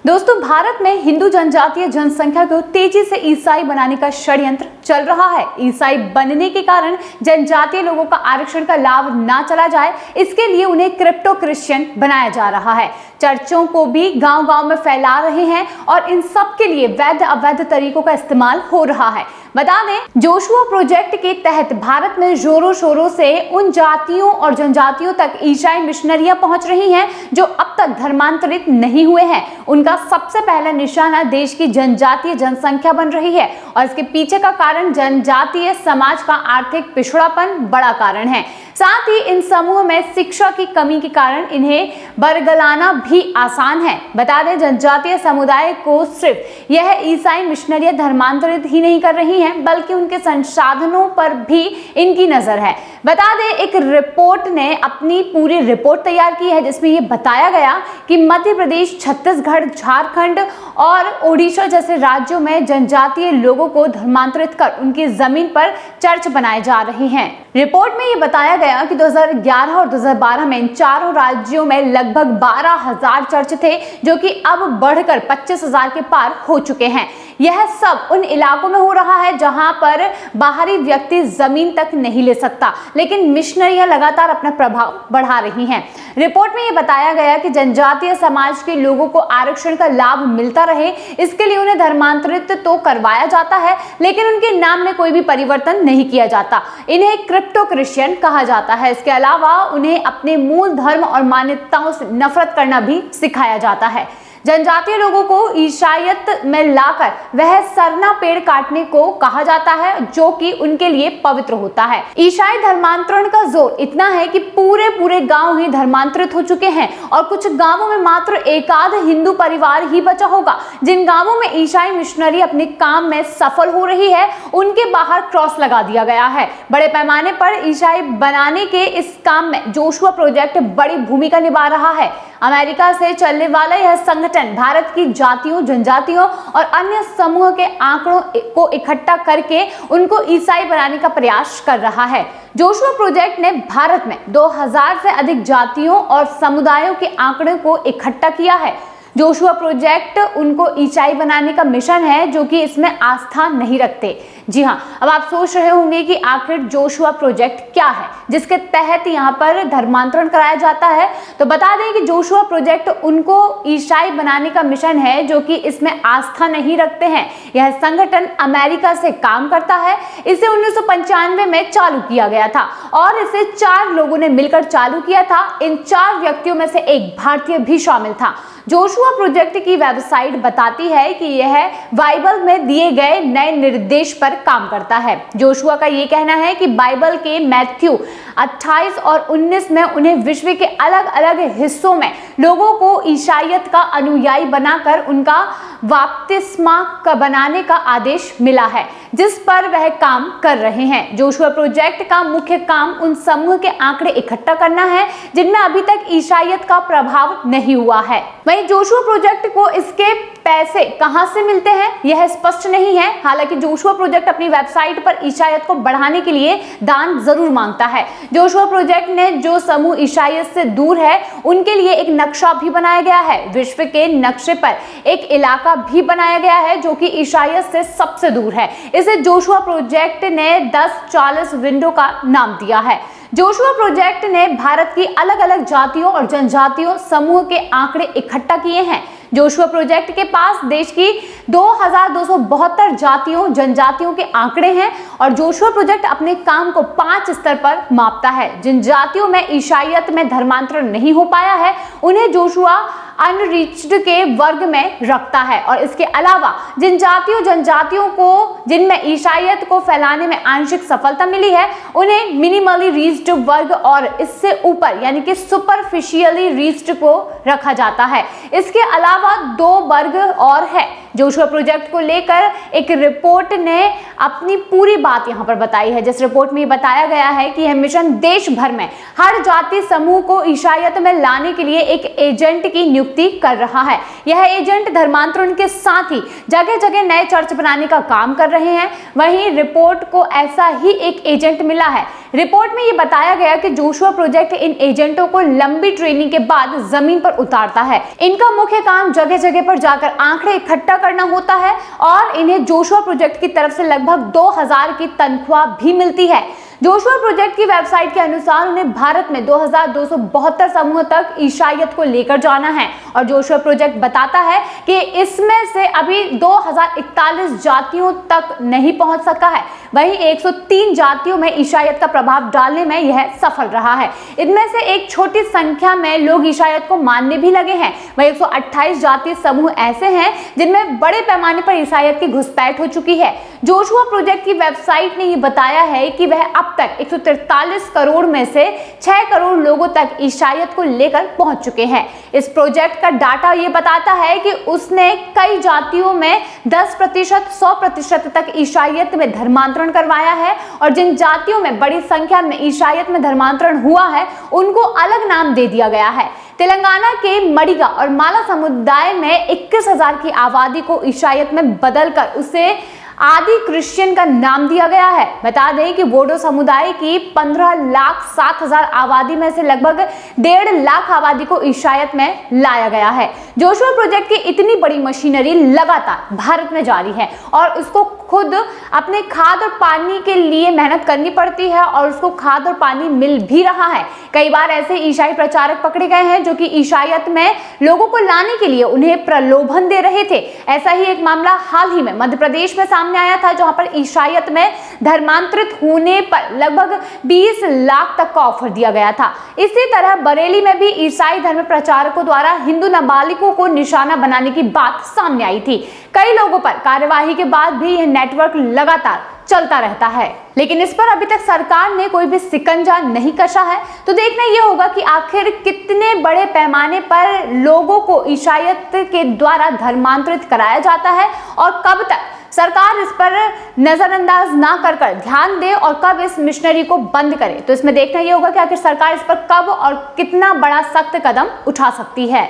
दोस्तों, भारत में हिंदू जनजातीय जनसंख्या को तेजी से ईसाई बनाने का षड्यंत्र चल रहा है। ईसाई बनने के कारण जनजातीय लोगों का आरक्षण का लाभ ना चला जाए, इसके लिए उन्हें क्रिप्टो क्रिश्चियन बनाया जा रहा है। चर्चों को भी गांव-गांव में फैला रहे हैं और इन सब के लिए वैध अवैध तरीकों का इस्तेमाल हो रहा है। बता दें, जोशुआ प्रोजेक्ट के तहत भारत में जोरों शोरों से उन जातियों और जनजातियों तक ईसाई मिशनरियां पहुंच रही हैं जो अब तक धर्मांतरित नहीं हुए हैं। उनका सबसे पहला निशाना देश की जनजातीय जनसंख्या बन रही है और इसके पीछे का कारण जनजातीय समाज का आर्थिक पिछड़ापन बड़ा कारण है। साथ ही इन समूह में शिक्षा की कमी के कारण इन्हें बरगलाना भी आसान है। बता दें, जनजातीय समुदाय को सिर्फ यह ईसाई मिशनरियां धर्मांतरित ही नहीं कर रही हैं, बल्कि उनके संसाधनों पर भी इनकी नजर है। बता दें, एक रिपोर्ट ने अपनी पूरी रिपोर्ट तैयार की है जिसमें यह बताया गया कि मध्य प्रदेश, छत्तीसगढ़, झारखंड और ओडिशा जैसे राज्यों में जनजातीय लोगों को धर्मांतरित कर उनकी जमीन पर चर्च बनाए जा रहे हैं। रिपोर्ट में यह बताया गया कि 2011 और 2012 में इन चारों राज्यों में लगभग 12,000 चर्च थे, जो कि अब बढ़कर 25,000 के पार हो चुके हैं। यह सब उन इलाकों में हो रहा है जहां पर बाहरी व्यक्ति जमीन तक नहीं ले सकता, लेकिन मिशनरियां लगातार अपना प्रभाव बढ़ा रही हैं। रिपोर्ट में यह बताया गया कि जनजातीय समाज के लोगों को आरक्षण का लाभ मिलता रहे, इसके लिए उन्हें धर्मांतरित तो करवाया जाता है, लेकिन उनके नाम में कोई भी परिवर्तन नहीं किया जाता। इन्हें क्रिप्टो क्रिश्चियन कहा जाता है। इसके अलावा उन्हें अपने मूल धर्म और मान्यताओं से नफरत करना भी सिखाया जाता है। जनजातीय लोगों को ईसाईयत में लाकर वह सरना पेड़ काटने को कहा जाता है, जो कि उनके लिए पवित्र होता है। ईसाई धर्मांतरण का जोर इतना है कि पूरे गांव ही धर्मांतरित हो चुके हैं और कुछ गांवों में मात्र एकाध हिंदू परिवार ही बचा होगा। जिन गांवों में ईसाई मिशनरी अपने काम में सफल हो रही है, उनके बाहर क्रॉस लगा दिया गया है। बड़े पैमाने पर ईसाई बनाने के इस काम में जोशुआ प्रोजेक्ट बड़ी भूमिका निभा रहा है। अमेरिका से चलने वाला यह संगठन भारत की जातियों, जनजातियों और अन्य समूह के आंकड़ों को इकट्ठा करके उनको ईसाई बनाने का प्रयास कर रहा है। जोशुआ प्रोजेक्ट ने भारत में 2000 से अधिक जातियों और समुदायों के आंकड़े को इकट्ठा किया है। जोशुआ प्रोजेक्ट उनको ईसाई बनाने का मिशन है जो कि इसमें आस्था नहीं रखते। जी हाँ, अब आप सोच रहे होंगे कि आखिर जोशुआ प्रोजेक्ट क्या है जिसके तहत यहाँ पर धर्मांतरण कराया जाता है। तो बता दें कि जोशुआ प्रोजेक्ट उनको ईसाई बनाने का मिशन है जो कि इसमें आस्था नहीं रखते हैं। यह संगठन अमेरिका से काम करता है। इसे 1995 में चालू किया गया था और इसे 4 लोगों ने मिलकर चालू किया था। इन 4 व्यक्तियों में से एक भारतीय भी शामिल था। जोशुआ प्रोजेक्ट की वेबसाइट बताती है कि यह बाइबल में दिए गए नए निर्देश पर काम करता है। जोशुआ का यह कहना है कि बाइबल के मैथ्यू 28 और 19 में उन्हें विश्व के अलग अलग हिस्सों में लोगों को ईसाईयत का अनुयायी बनाकर उनका बपतिस्मा का बनाने का आदेश मिला है, जिस पर वह काम कर रहे हैं। जोशुआ प्रोजेक्ट का मुख्य काम उन समूह के आंकड़े इकट्ठा करना है जिनमें अभी तक ईसाईयत का प्रभाव नहीं हुआ है। वहीं जोशुआ प्रोजेक्ट को इसके पैसे कहां से मिलते हैं यह स्पष्ट नहीं है। हालांकि जोशुआ प्रोजेक्ट अपनी वेबसाइट पर ईसाईयत को बढ़ाने के लिए दान जरूर मांगता है। जोशुआ प्रोजेक्ट ने जो समूह ईसाईयत से दूर है उनके लिए एक नक्शा भी बनाया गया है। विश्व के नक्शे पर एक इलाका भी बनाया गया है जो कि ईसाईयत से सबसे दूर है। इसे जोशुआ प्रोजेक्ट ने 1040 विंडो का नाम दिया है। जोशुआ प्रोजेक्ट ने भारत की अलग अलग जातियों और जनजातियों समूह के आंकड़े इकट्ठा किए हैं। जोशुआ प्रोजेक्ट के पास देश की 2272 जातियों, जनजातियों के आंकड़े हैं और जोशुआ प्रोजेक्ट अपने काम को 5 स्तर पर मापता है। जिन जातियों में ईसाईयत में धर्मांतरण नहीं हो पाया है उन्हें जोशुआ अनरीच्ड के वर्ग में रखता है और इसके अलावा जिन जातियों, जनजातियों को जिनमें ईसाईयत को फैलाने में आंशिक सफलता मिली है उन्हें मिनिमली रीच्ड वर्ग और इससे ऊपर यानी कि सुपरफिशियली रीच्ड को रखा जाता है। इसके अलावा 2 वर्ग और है। जोशुआ प्रोजेक्ट को लेकर एक रिपोर्ट ने अपनी पूरी बात यहाँ पर बताई है, जिस रिपोर्ट में बताया गया है कि यह मिशन देश भर में हर जाति समूह को ईसाईयत में लाने के लिए एक एजेंट की नियुक्ति कर रहा है। यह एजेंट धर्मांतरण के साथ ही जगह जगह नए चर्च बनाने का काम कर रहे हैं। वहीं रिपोर्ट को ऐसा ही एक एजेंट मिला है। रिपोर्ट में ये बताया गया कि जोशुआ प्रोजेक्ट इन एजेंटों को लंबी ट्रेनिंग के बाद जमीन पर उतारता है। इनका मुख्य काम जगह जगह पर जाकर आंकड़े इकट्ठा करना होता है और इन्हें जोशुआ प्रोजेक्ट की तरफ से लगभग 2000 की तनख्वाह भी मिलती है। जोशुआ प्रोजेक्ट की वेबसाइट के अनुसार उन्हें भारत में 2272 समूह तक ईसाईयत को लेकर जाना है और जोशुआ प्रोजेक्ट बताता है कि इसमें से अभी 2041 जातियों तक नहीं पहुंच सका है। वहीं 103 जातियों में ईसाईयत का प्रभाव डालने में यह सफल रहा है। इनमें से एक छोटी संख्या में लोग ईसाईयत को मानने भी लगे हैं। वहीं 128 जातीय समूह ऐसे हैं जिनमें बड़े पैमाने पर ईसाईयत की घुसपैठ हो चुकी है। जोशुआ प्रोजेक्ट की वेबसाइट ने यह बताया है कि वह अब तक 143 करोड़ में से 6 करोड़ लोगों तक ईसाईयत को लेकर पहुंच चुके हैं। इस प्रोजेक्ट का डाटा ये बताता है कि उसने कई जातियों में 10%, 100% तक ईसाईयत में धर्मांतरण करवाया है और जिन जातियों में बड़ी संख्या में ईसाईयत में धर्मांतरण हुआ है उनको अलग नाम दे दिया गया है। तेलंगाना के मडिगा और माला समुदाय में 21,000 की आबादी को ईसाईयत में बदलकर उसे आदि क्रिश्चियन का नाम दिया गया है। बता दें कि बोडो समुदाय की 15,07,000 आबादी में से लगभग 1.5 लाख आबादी को ईसाईयत में लाया गया है। जोशुआ प्रोजेक्ट की इतनी बड़ी मशीनरी लगातार भारत में जारी है और उसको खुद अपने खाद और पानी के लिए मेहनत करनी पड़ती है और उसको खाद और पानी मिल भी रहा है। कई बार ऐसे ईसाई प्रचारक पकड़े गए हैं जो कि ईसाईयत में लोगों को लाने के लिए उन्हें प्रलोभन दे रहे थे। ऐसा ही एक मामला हाल ही में मध्य प्रदेश में सामने आया था, जहां पर ईसाईयत में धर्मांतरित होने पर लगभग 20 लाख तक का ऑफर दिया गया था। इसी तरह बरेली में भी ईसाई धर्म प्रचारकों द्वारा हिंदू नाबालिगों को निशाना बनाने की बात सामने आई थी। कई लोगों पर कार्यवाही के बाद भी यह नेटवर्क लगातार चलता रहता है, लेकिन इस पर अभी तक सरकार ने कोई भी शिकंजा नहीं कसा है। तो देखना यह होगा कि आखिर कितने बड़े पैमाने पर लोगों को ईसाईयत के द्वारा धर्मांतरित कराया जाता है और कब तक सरकार इस पर नजरअंदाज ना कर ध्यान दे और कब इस मिशनरी को बंद करे। तो इसमें देखना यह होगा कि आखिर सरकार इस पर कब और कितना बड़ा सख्त कदम उठा सकती है।